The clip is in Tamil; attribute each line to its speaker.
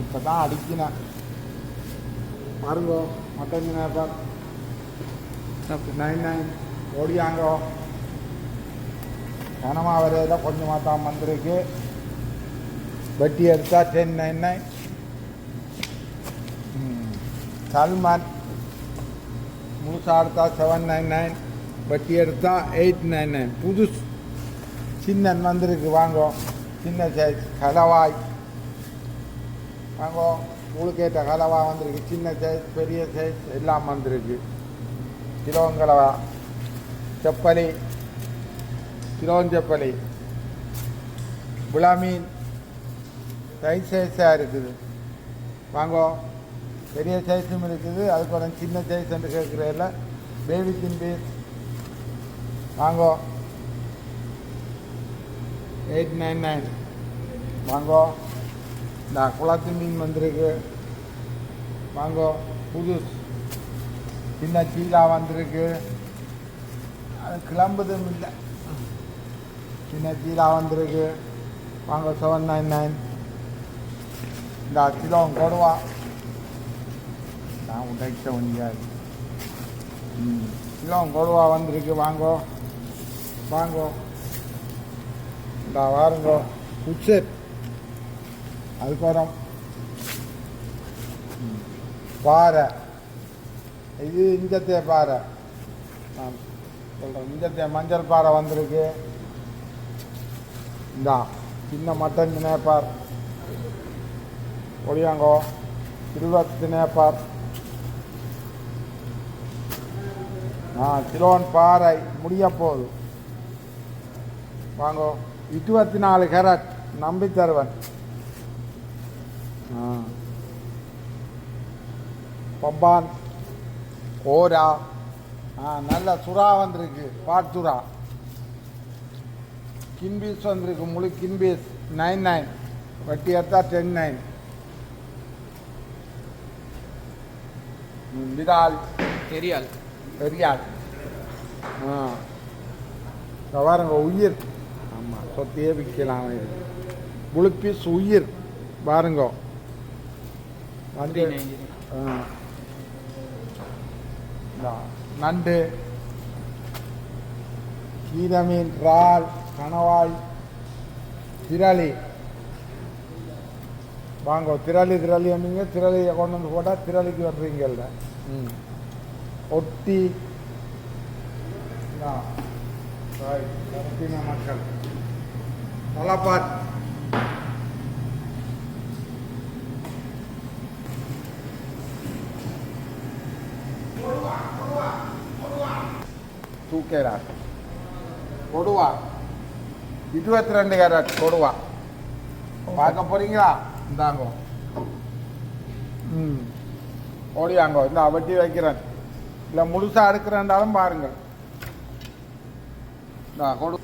Speaker 1: இப்போ தான் அடிக்கினேன் பாருங்கோ மட்டன் நேப்பர் 99 ஓடியாங்கோ கனமாக வரையில் கொஞ்சமாக தான் வந்திருக்கு. வட்டி எடுத்தா 1099. சல்மான் முழுசா எடுத்தா 799. வட்டி எடுத்தா 899. புது சின்னன் வந்திருக்கு வாங்கோ. சின்ன சைஸ் கலவாய் வாங்கோ. உங்களுக்கேற்ற கலவா வந்திருக்கு. சின்ன சைஸ் பெரிய சைஸ் எல்லாம் வந்திருக்கு. கிலோங்கலவா செப்பலி கிலோஞ்செப்பலி புலாமீன் சைஸாக இருக்குது வாங்கோ. பெரிய சைஸும் இருக்குது. அதுக்கப்புறம் சின்ன சைஸ் என்று கேட்குறதில்ல. பேபி சின் பீஸ் வாங்கோ 899 வாங்கோ. இந்த குளத்து மீன் வந்திருக்கு வாங்கோ. புது சின்ன சீலா வந்திருக்கு. அது கிளம்புதும் இல்லை. சின்ன சீலா வந்திருக்கு வாங்க 799. இந்த கிலோ கொடுவா நான் உடைக்க முடியாது. கிலோ கொடுவா வந்திருக்கு வாங்கோ வாங்கோ. இந்த வாருங்கோ உச்சர். அதுக்கப்புறம் பாறை இது இஞ்சத்தே பாறை நான் சொல்கிறேன். இஞ்சத்தே மஞ்சள் பாறை வந்திருக்கு. இந்தா சின்ன மட்டன் நேப்பார் ஒடியாங்கோ 20 நேப்பார். கிலோன் பாறை முடிய போகுது வாங்கோ. 24 கேரட் நம்பி தருவன். பம்பான் கோரா நல்ல சுறா வந்திருக்கு. பாட்டுரா கின்பீஸ் வந்திருக்கு. முழு கின்பீஸ் 99. வட்டி எடுத்தா 109. விரால்
Speaker 2: பெரியால்
Speaker 1: பெரியால் பாருங்க உயிர். ஆமாம் சொத்தையே விற்கலாம். முழு பீஸ் உயிர் பாருங்க. வந்து நண்டு கீரமீன் இறால் கணவாய் திரளி வாங்கோ. திரளி வந்தீங்க. திரளியை கொண்டு வந்து போட்டால் திரளிக்கு வர்றீங்கள்ல. ஒட்டி மக்கள் மலப்பாட் தூக்கேரா கொடுவா 22 கேரட் கொடுவா பார்க்க போறீங்களா? இந்தாங்கோ ஓடியாங்கோ. இந்த வட்டி வைக்கிறேன் இல்லை முழுசாக எடுக்கிறேன்டாலும் பாருங்கள். கொடு